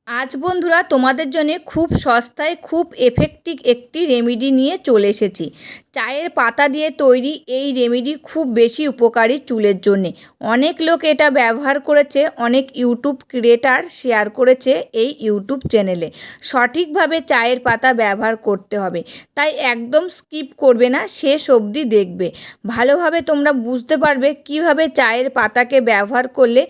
আজ বন্ধুরা তোমাদের জন্য খুব সস্তায় খুব এফেক্টিভ একটি রেমেডি নিয়ে চলে এসেছি। চায়ের পাতা দিয়ে তৈরি এই রেমেডি খুব বেশি উপকারী চুলের জন্যে। অনেক লোক এটা ব্যবহার করেছে, অনেক ইউটিউব ক্রিয়েটার শেয়ার করেছে এই ইউটিউব চ্যানেলে। সঠিকভাবে চায়ের পাতা ব্যবহার করতে হবে, তাই একদম স্কিপ করবে না, শেষ অবধি দেখবে। ভালোভাবে তোমরা বুঝতে পারবে কিভাবে চায়ের পাতাকে ব্যবহার করলে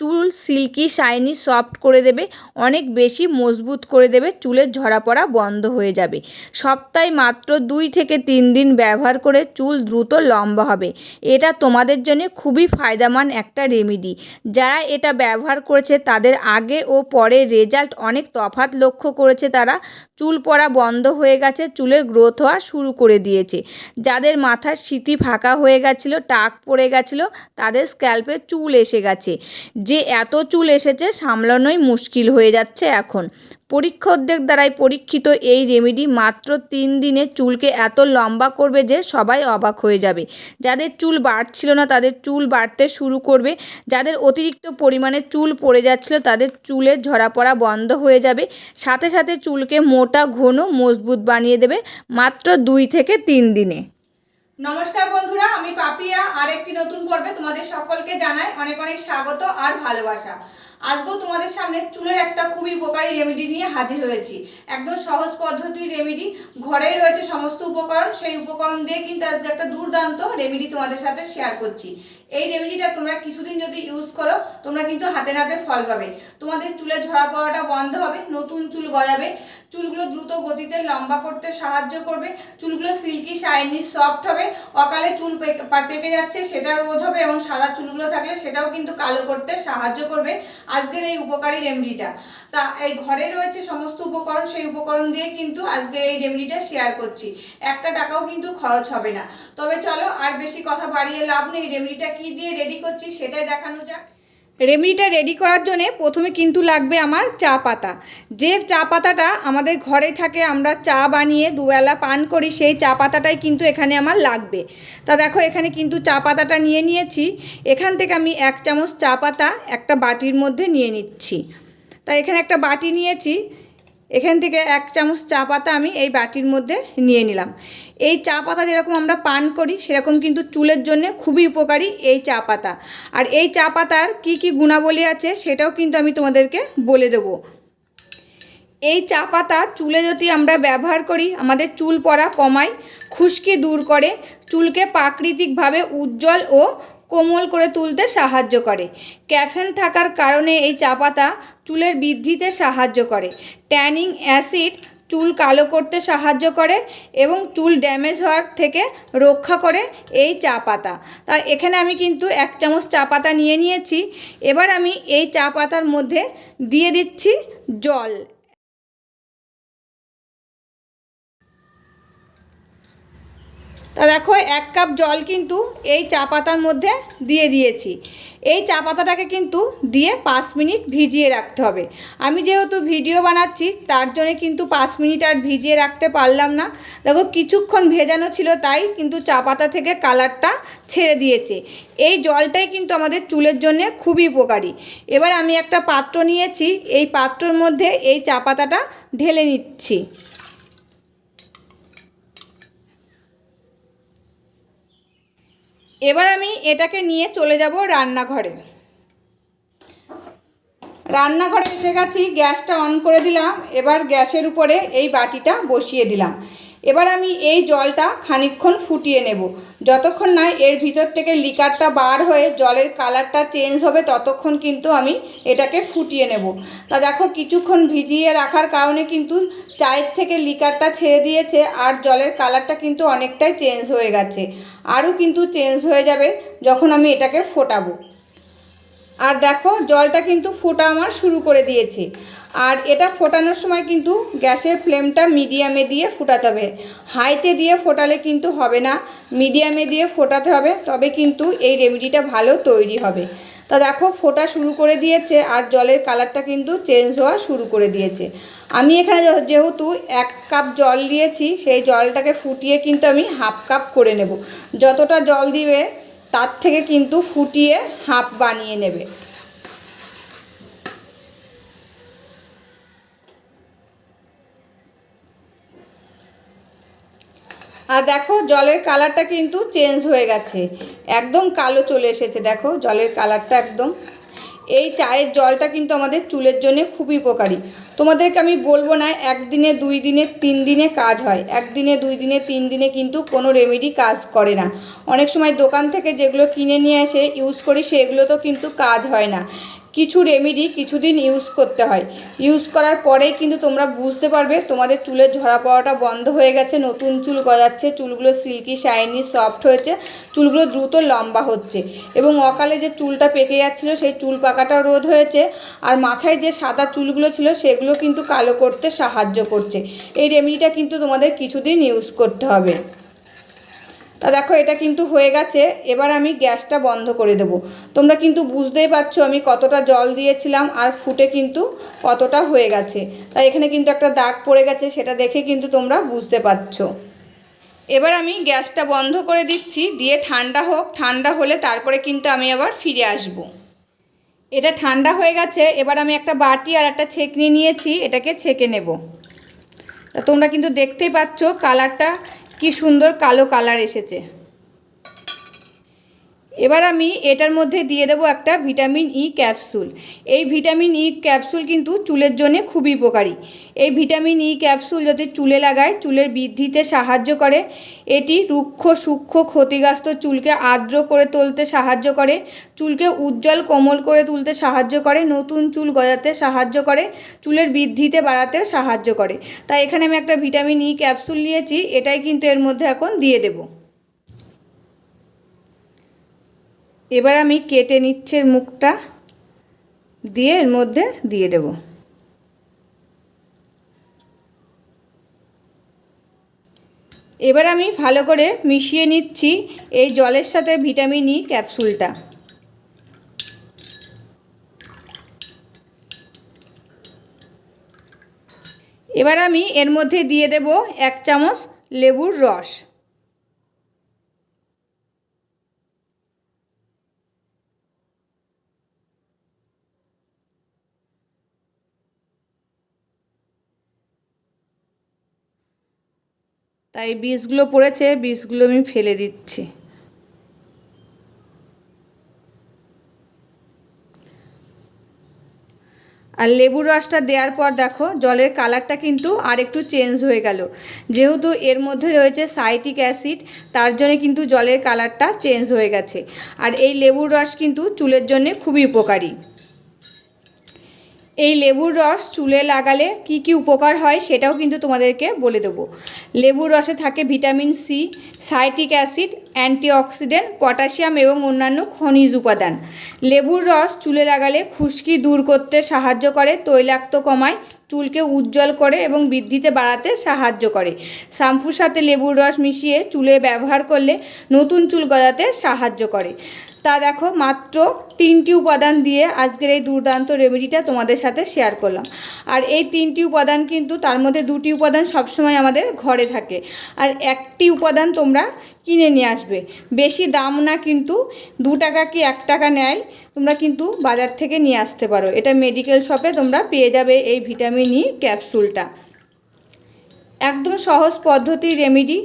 চুল সিল্কি শাইনি সফট করে দেবে, অনেক বেশি মজবুত করে দেবে, চুলের ঝরা পড়া বন্ধ হয়ে যাবে। সপ্তাহে মাত্র 2 থেকে 3 দিন ব্যবহার করে চুল দ্রুত লম্বা হবে। এটা তোমাদের জন্য খুবই ফায়দামান একটা রেমেডি। যারা এটা ব্যবহার করেছে তাদের আগে ও পরে রেজাল্ট অনেক তফাৎ লক্ষ্য করেছে। তারা চুল পড়া বন্ধ হয়ে গেছে, চুলের গ্রোথ হওয়া শুরু করে দিয়েছে। যাদের মাথার সিঁথি ফাঁকা হয়ে গেছিলো, টাক পড়ে গেছিলো, তাদের স্ক্যাল্পে চুল এসে গেছে, যে এত চুল এসেছে সামলানোই মুশকিল হয়ে যাচ্ছে এখন। পরীক্ষকদের দ্বারাই পরীক্ষিত এই রেমেডি মাত্র 3 দিনে চুলকে এত লম্বা করবে যে সবাই অবাক হয়ে যাবে। যাদের চুল বাড়ছিল না তাদের চুল বাড়তে শুরু করবে, যাদের অতিরিক্ত পরিমাণে চুল পড়ে যাচ্ছিল তাদের চুলের ঝরা পড়া বন্ধ হয়ে যাবে, সাথে সাথে চুলকে মোটা ঘন মজবুত বানিয়ে দেবে মাত্র 2 থেকে 3 দিনে। নমস্কার বন্ধুরা, আমি পাপিয়া আর একটি নতুন পর্বে তোমাদের সকলকে জানাই অনেক অনেক স্বাগত আর ভালোবাসা। আজকেও তোমাদের সামনে চুলের একটা খুবই উপকারী রেমেডি নিয়ে হাজির হয়েছি। একদম সহজ পদ্ধতির রেমেডি, ঘরেই রয়েছে সমস্ত উপকরণ, সেই উপকরণ দিয়ে কিন্তু আজকে একটা দুর্দান্ত রেমেডি তোমাদের সাথে শেয়ার করছি। এই রেমেডিটা তোমরা কিছুদিন যদি ইউজ করো তোমরা কিন্তু হাতে নাতে ফল পাবে। তোমাদের চুলের ঝরা পড়াটা বন্ধ হবে, নতুন চুল গজাবে, চুলগুলো দ্রুত গতিতে লম্বা করতে সাহায্য করবে, চুলগুলো সিল্কি শাইনি সফট হবে, অকালে চুল পেকে যাচ্ছে সেটা রোধ হবে এবং সাদা চুলগুলো থাকলে সেটাও কিন্তু কালো করতে সাহায্য করবে আজকের এই উপকারী রেমেডিটা। তা এই ঘরে রয়েছে সমস্ত উপকরণ, সেই উপকরণ দিয়ে কিন্তু আজকের এই রেমেডিটা শেয়ার করছি। একটা টাকাও কিন্তু খরচ হবে না। তবে চলো আর বেশি কথা বাড়িয়ে লাভ নেই, রেমেডিটা কি দিয়ে রেডি করছি সেটাই দেখানো যাক। রেমেডিটা রেডি করার জন্যে প্রথমে কিন্তু লাগবে আমার চা পাতা। যে চা পাতাটা আমাদের ঘরে থাকে, আমরা চা বানিয়ে দুবেলা পান করি, সেই চা পাতাটাই কিন্তু এখানে আমার লাগবে। তা দেখো এখানে কিন্তু চা পাতাটা নিয়ে নিয়েছি। এখান থেকে আমি 1 চামচ চা পাতা একটা বাটির মধ্যে নিয়ে নিচ্ছি। তাই এখানে একটা বাটি নিয়েছি, এখান থেকে 1 চামচ চা পাতা আমি এই বাটির মধ্যে নিয়ে নিলাম। এই চা পাতা যেরকম আমরা পান করি সেরকম কিন্তু চুলের জন্য খুবই উপকারী এই চা পাতা। আর এই চা পাতার কী কী গুণাবলী আছে সেটাও কিন্তু আমি তোমাদেরকে বলে দেবো। এই চা পাতা চুলে যদি আমরা ব্যবহার করি আমাদের চুল পড়া কমায়, খুশকি দূর করে, চুলকে প্রাকৃতিকভাবে উজ্জ্বল ও কোমল করে তুলতে সাহায্য করে। ক্যাফেন থাকার কারণে এই চা পাতা চুলের বৃদ্ধিতে সাহায্য করে। ট্যানিং অ্যাসিড চুল কালো করতে সাহায্য করে এবং চুল ড্যামেজ হওয়ার থেকে রক্ষা করে এই চা পাতা। তা এখানে আমি কিন্তু 1 চামচ চা পাতা নিয়ে নিয়েছি। এবার আমি এই চা পাতার মধ্যে দিয়ে দিচ্ছি জল। তা দেখো 1 কাপ জল কিন্তু এই চা পাতার মধ্যে দিয়ে দিয়েছি। এই চা পাতাটাকে কিন্তু দিয়ে 5 মিনিট ভিজিয়ে রাখতে হবে। আমি যেহেতু ভিডিও বানাচ্ছি তার জন্য কিন্তু 5 মিনিট আর ভিজিয়ে রাখতে পারলাম না। দেখো কিছুক্ষণ ভেজানো ছিল তাই কিন্তু চা পাতা থেকে কালারটা ছেড়ে দিয়েছে। এই জলটাই কিন্তু আমাদের চুলের জন্য খুবই উপকারী। এবার আমি একটা পাত্র নিয়েছি, এই পাত্রের মধ্যে এই চা পাতাটা ঢেলে নিচ্ছি। এবার আমি এটাকে নিয়ে চলে যাব রান্নাঘরে। রান্নাঘরে এসে গেছি, গ্যাসটা অন করে দিলাম। এবার গ্যাসের উপরে এই বাটিটা বসিয়ে দিলাম। এবার আমি এই জলটা খানিকক্ষণ ফুটিয়ে নেব। যতক্ষণ না এর ভিতর থেকে লিকারটা বার হয়ে জলের কালারটা চেঞ্জ হবে ততক্ষণ কিন্তু আমি এটাকে ফুটিয়ে নেব। তা দেখো কিছুক্ষণ ভিজিয়ে রাখার কারণে কিন্তু চায়ের থেকে লিকারটা ছেড়ে দিয়েছে আর জলের কালারটা কিন্তু অনেকটাই চেঞ্জ হয়ে গেছে। আরও কিন্তু চেঞ্জ হয়ে যাবে যখন আমি এটাকে ফোটাবো। আর দেখো জলটা কিন্তু ফোটা আমার শুরু করে দিয়েছে। আর এটা ফোটানোর সময় কিন্তু গ্যাসের ফ্লেমটা মিডিয়ামে দিয়ে ফোটাতে হবে, হাইতে দিয়ে ফোটালে কিন্তু হবে না, মিডিয়ামে দিয়ে ফোটাতে হবে, তবে কিন্তু এই রেমেডিটা ভালো তৈরি হবে। তা দেখো ফোটা শুরু করে দিয়েছে আর জলের কালারটা কিন্তু চেঞ্জ হওয়া শুরু করে দিয়েছে। আমি এখানে যেহেতু 1 কাপ জল দিয়েছি সেই জলটাকে ফুটিয়ে কিন্তু আমি হাফ কাপ করে নেব। যতটা জল দিবে তার থেকে কিন্তু ফুটিয়ে হাফ বানিয়ে নেবে। আর দেখো জলের কালারটা কিন্তু চেঞ্জ হয়ে গেছে, একদম কালো চলে এসেছে। দেখো জলের কালারটা একদম। এই চায়ের জলটা কিন্তু আমাদের চুলের জন্য খুবই উপকারী। তোমাদেরকে আমি বলবো না একদিনে 2 দিনে 3 দিনে কাজ হয়, একদিনে 2 দিনে 3 দিনে কিন্তু কোনো রেমেডি কাজ করে না। অনেক সময় দোকান থেকে যেগুলো কিনে নিয়ে এসে ইউজ করি সেগুলো তো কিন্তু কাজ হয় না। কিছু রেমেডি কিছুদিন ইউজ করতে হয়, ইউজ করার পরেই কিন্তু তোমরা বুঝতে পারবে তোমাদের চুলের ঝরা পড়াটা বন্ধ হয়ে গেছে, নতুন চুল গজাচ্ছে, চুলগুলো সিল্কি শাইনি সফট হয়েছে, চুলগুলো দ্রুত লম্বা হচ্ছে এবং অকালে যে চুলটা পেকে যাচ্ছিলো সেই চুল পাকাটাও রোধ হয়েছে। আর মাথায় যে সাদা চুলগুলো ছিল সেগুলো কিন্তু কালো করতে সাহায্য করছে। এই রেমেডিটা কিন্তু তোমাদের কিছুদিন ইউজ করতে হবে। তা দেখো এটা কিন্তু হয়ে গেছে, এবার আমি গ্যাসটা বন্ধ করে দেবো। তোমরা কিন্তু বুঝতেই পারছো আমি কতটা জল দিয়েছিলাম আর ফুটে কিন্তু কতটা হয়ে গেছে। তাই এখানে কিন্তু একটা দাগ পড়ে গেছে, সেটা দেখে কিন্তু তোমরা বুঝতে পারছো। এবার আমি গ্যাসটা বন্ধ করে দিচ্ছি, দিয়ে ঠান্ডা হোক, ঠান্ডা হলে তারপরে কিন্তু আমি আবার ফিরে আসব। এটা ঠান্ডা হয়ে গেছে, এবার আমি একটা বাটি আর একটা ছেঁকনি নিয়েছি, এটাকে ছেঁকে নেব। তা তোমরা কিন্তু দেখতেই পাচ্ছ কালারটা কি সুন্দর কালো কালার এসেছে। এবার আমি এটার মধ্যে দিয়ে দেবো একটা ভিটামিন ই ক্যাপসুল। এই ভিটামিন ই ক্যাপসুল কিন্তু চুলের জন্য খুবই উপকারী। এই ভিটামিন ই ক্যাপসুল যদি চুলে লাগায় চুলের বৃদ্ধিতে সাহায্য করে। এটি রুক্ষ সূক্ষ্ম ক্ষতিগ্রস্ত চুলকে আর্দ্র করে তুলতে সাহায্য করে, চুলকে উজ্জ্বল কোমল করে তুলতে সাহায্য করে, নতুন চুল গজাতে সাহায্য করে, চুলের বৃদ্ধিতে বাড়াতেও সাহায্য করে। তাই এখানে আমি একটা ভিটামিন ই ক্যাপসুল নিয়েছি, এটাই কিন্তু এর মধ্যে এখন দিয়ে দেব। এবার আমি কেটে নিচ্ছে মুখটা, দিয়ে এর মধ্যে দিয়ে দেব। এবার আমি ভালো করে মিশিয়ে নিচ্ছি এই জলের সাথে ভিটামিন ই ক্যাপসুলটা। এবার আমি এর মধ্যে দিয়ে দেব 1 চামচ লেবুর রস। তাই বীজগুলো পড়েছে, বীজগুলো আমি ফেলে দিচ্ছি। আর লেবুর রসটা দেওয়ার পর দেখো জলের কালারটা কিন্তু আর একটু চেঞ্জ হয়ে গেল। যেহেতু এর মধ্যে রয়েছে সাইট্রিক অ্যাসিড, তার জন্য কিন্তু জলের কালারটা চেঞ্জ হয়ে গেছে। আর এই লেবুর রস কিন্তু চুলের জন্য খুবই উপকারী। এই লেবুর রস চুলে লাগালে কি কি উপকার হয় সেটাও কিন্তু তোমাদেরকে বলে দেবো। লেবুর রসে থাকে vitamin C, citric acid, antioxidant, potassium এবং অন্যান্য খনিজ উপাদান। লেবুর রস চুলে লাগালে খুশকি দূর করতে সাহায্য করে, তৈলাক্ত কমায়, চুলকে উজ্জ্বল করে এবং বৃদ্ধিতে বাড়াতে সাহায্য করে। শ্যাম্পুর সাথে লেবুর রস মিশিয়ে চুলে ব্যবহার করলে নতুন চুল গজাতে সাহায্য করে। তা দেখো মাত্র 3টি উপাদান দিয়ে আজকের এই দুর্দান্ত রেমেডিটা তোমাদের সাথে শেয়ার করলাম। আর এই 3টি উপাদান কিন্তু তার মধ্যে 2টি উপাদান সবসময় আমাদের ঘরে থাকে, আর 1টি উপাদান তোমরা কিনে নিয়ে আসবে। বেশি দাম না, কিন্তু 2 টাকা কি 1 টাকা নেয়, তোমরা কিন্তু বাজার থেকে নিয়ে আসতে পারো। এটা মেডিকেল শপে তোমরা পেয়ে যাবে এই ভিটামিন ই ক্যাপসুলটা। একদম সহজ পদ্ধতির রেমেডি,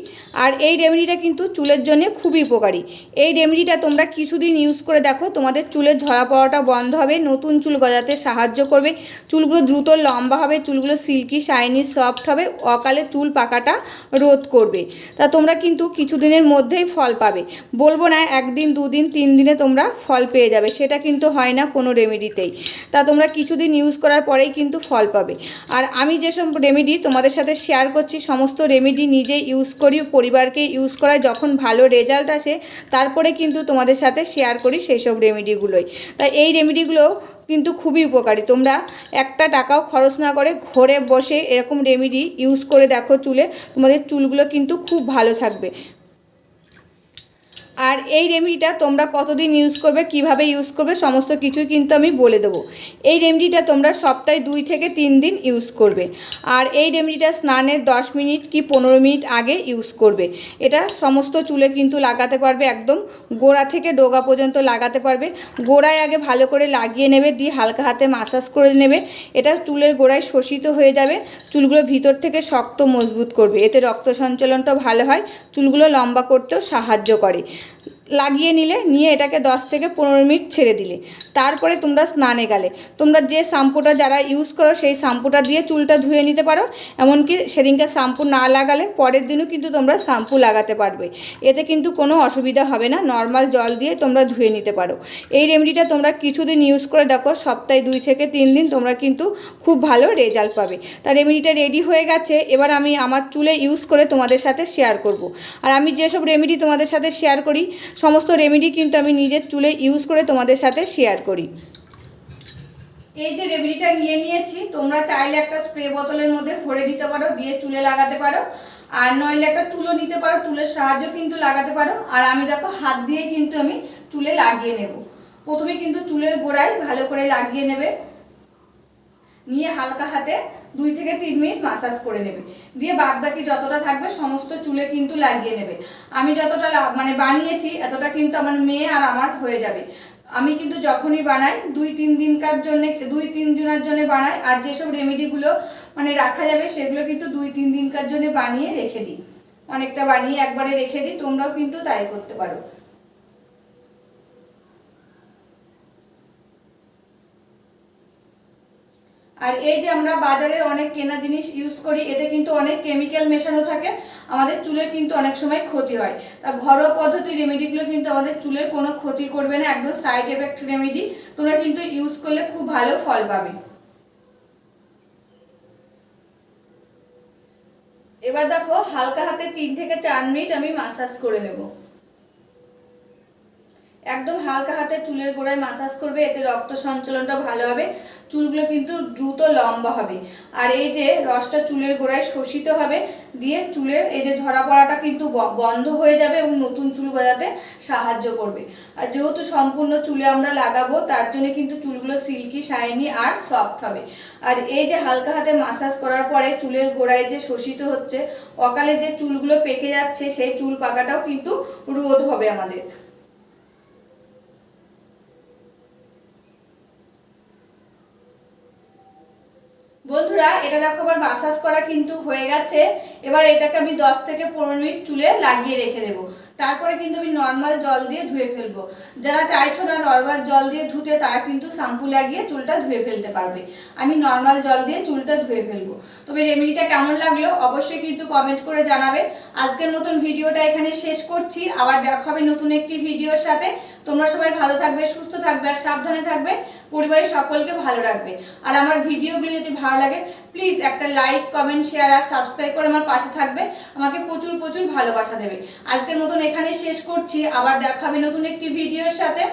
আর এই রেমেডিটা কিন্তু চুলের জন্য খুবই উপকারী। এই রেমেডিটা তোমরা কিছুদিন ইউজ করে দেখো, তোমাদের চুলের ঝরা পড়াটা বন্ধ হবে, নতুন চুল গজাতে সাহায্য করবে, চুলগুলো দ্রুত লম্বা হবে, চুলগুলো সিল্কি শাইনি সফট হবে, অকালে চুল পাকাটা রোধ করবে। তা তোমরা কিন্তু কিছুদিনের মধ্যেই ফল পাবে। বলবো না 1 দিন 2 দিন 3 দিনে তোমরা ফল পেয়ে যাবে, সেটা কিন্তু হয় না কোনো রেমেডিতেই। তা তোমরা কিছুদিন ইউজ করার পরেই কিন্তু ফল পাবে। আর আমি যেসব রেমেডি তোমাদের সাথে শেয়ার করছি সমস্ত রেমেডি নিজে ইউজ করি, পরিবারকে ইউজ করায়, যখন ভালো রেজাল্ট আসে তারপরে কিন্তু তোমাদের সাথে শেয়ার করি সেই সব রেমেডিগুলোই। তাই এই রেমেডিগুলো কিন্তু খুবই উপকারী। তোমরা একটা টাকাও খরচ না করে ঘরে বসে এরকম রেমেডি ইউজ করে দেখো চুলে, তোমাদের চুলগুলো কিন্তু খুব ভালো থাকবে। আর এই রেমেডিটা তোমরা কতদিন ইউজ করবে, কিভাবে ইউজ করবে, সমস্ত কিছুই কিন্তু আমি বলে দেবো। এই রেমেডিটা তোমরা সপ্তাহে 2 থেকে 3 দিন ইউজ করবে। আর এই রেমেডিটা স্নানের 10 মিনিট কি 15 মিনিট আগে ইউজ করবে। এটা সমস্ত চুলে কিন্তু লাগাতে পারবে, একদম গোড়া থেকে ডগা পর্যন্ত লাগাতে পারবে। গোড়ায় আগে ভালো করে লাগিয়ে নেবে, দিয়ে হালকা হাতে মাসাজ করে নেবে। এটা চুলের গোড়ায় শোষিত হয়ে যাবে, চুলগুলো ভিতর থেকে শক্ত মজবুত করবে। এতে রক্ত সঞ্চালনটা ভালো হয়, চুলগুলো লম্বা করতেও সাহায্য করে। লাগিয়ে নিয়ে এটাকে 10 থেকে 15 মিনিট ছেড়ে দিলে তারপরে তোমরা স্নানে গেলে তোমরা যে শ্যাম্পুটা যারা ইউজ করো সেই শ্যাম্পুটা দিয়ে চুলটা ধুয়ে নিতে পারো। এমনকি সেদিনকে শ্যাম্পু না লাগালে পরের দিনও কিন্তু তোমরা শ্যাম্পু লাগাতে পারবে, এতে কিন্তু কোনো অসুবিধা হবে না। নর্মাল জল দিয়ে তোমরা ধুয়ে নিতে পারো। এই রেমেডিটা তোমরা কিছুদিন ইউজ করে দেখো, সপ্তাহে 2 থেকে 3 দিন তোমরা কিন্তু খুব ভালো রেজাল্ট পাবে। তার রেমেডিটা রেডি হয়ে গেছে, এবার আমি আমার চুলে ইউজ করে তোমাদের সাথে শেয়ার করব। আর আমি যেসব রেমেডি তোমাদের সাথে শেয়ার করি সমস্ত রেমেডি কিন্তু আমি নিজের চুলে ইউজ করে তোমাদের সাথে শেয়ার করি। এই যে রেমেডিটা নিয়েছি, তোমরা চাইলে একটা স্প্রে বোতলের মধ্যে ভরে দিতে পারো, দিয়ে চুলে লাগাতে পারো। আর নইলে একটা তুলো নিতে পারো, তুলের সাহায্য কিন্তু লাগাতে পারো। আর আমি দেখো হাত দিয়ে কিন্তু আমি চুলে লাগিয়ে নেব। প্রথমে কিন্তু চুলের গোড়ায় ভালো করে লাগিয়ে নেবে, নিয়ে হালকা হাতে 2 থেকে 3 মিনিট মাসাজ করে নেবে, দিয়ে বাদ বাকি যতটা থাকবে সমস্ত চুলে কিন্তু লাগিয়ে নেবে। আমি যতটা বানিয়েছি এতটা কিন্তু আমার মেয়ে আর আমার হয়ে যাবে। আমি কিন্তু যখনই বানাই 2-3 দিনকার জন্য 2-3 জনের জন্য বানাই। আর যেসব রেমেডিগুলো রাখা যাবে সেগুলো কিন্তু 2-3 দিনকার জন্য বানিয়ে রেখে দিই, অনেকটা বানিয়ে একবারে রেখে দিই। তোমরাও কিন্তু তাই করতে পারো। আর এই যে আমরা বাজারের অনেক কেনা জিনিস ইউজ করি, এতে কিন্তু অনেক কেমিক্যাল মেশানো থাকে, আমাদের চুলের কিন্তু অনেক সময় ক্ষতি হয়। তা ঘরোয়া পদ্ধতির রেমেডিগুলো কিন্তু আমাদের চুলের কোনো ক্ষতি করবে না, একদম সাইড এফেক্ট রেমেডি। তোমরা কিন্তু ইউজ করলে খুব ভালো ফল পাবে। এবার দেখো হালকা হাতে 3 থেকে 4 মিনিট আমি মাসাজ করে নেব। একদম হালকা হাতে চুলের গোড়ায় মাসাজ করবে, এতে রক্ত সঞ্চালনটা ভালো হবে, চুলগুলো কিন্তু দ্রুত লম্বা হবে। আর এই যে রসটা চুলের গোড়ায় শোষিত হবে, দিয়ে চুলের এই যে ঝরা পড়াটা কিন্তু বন্ধ হয়ে যাবে এবং নতুন চুল গজাতে সাহায্য করবে। আর যেহেতু সম্পূর্ণ চুলে আমরা লাগাবো তার জন্য কিন্তু চুলগুলো সিল্কি, শাইনি আর সফট হবে। আর এই যে হালকা হাতে মাসাজ করার পরে চুলের গোড়ায় যে শোষিত হচ্ছে, অকালে যে চুলগুলো পেকে যাচ্ছে সেই চুল পাকাটাও কিন্তু রোধ হবে আমাদের। বন্ধুরা এটা দেখো আবার মাসাজ করা কিন্তু হয়ে গেছে। এবার এটাকে আমি 10 থেকে 15 মিনিট চুলে লাগিয়ে রেখে দেবো, তারপরে কিন্তু আমি নর্মাল জল দিয়ে ধুয়ে ফেলবো। যারা চাইছো না নর্মাল জল দিয়ে ধুতে তারা কিন্তু শ্যাম্পু লাগিয়ে চুলটা ধুয়ে ফেলতে পারবে। আমি নর্মাল জল দিয়ে চুলটা ধুয়ে ফেলবো। তবে রেমেডিটা কেমন লাগলো অবশ্যই কিন্তু কমেন্ট করে জানাবে। আজকের মতন ভিডিওটা এখানে শেষ করছি, আবার দেখা হবে নতুন একটি ভিডিওর সাথে। তোমরা সবাই ভালো থাকবে, সুস্থ থাকবে আর সাবধানে থাকবে, পরিবারের সকলকে ভালো রাখবে। আর আমার ভিডিওগুলি যদি ভালো লাগে প্লিজ একটা লাইক, কমেন্ট, শেয়ার আর সাবস্ক্রাইব করে আমার পাশে থাকবে, আমাকে প্রচুর প্রচুর ভালোবাসা দেবে। আজকের মতন এখানে শেষ করছি, আবার দেখা হবে নতুন একটি ভিডিওর সাথে।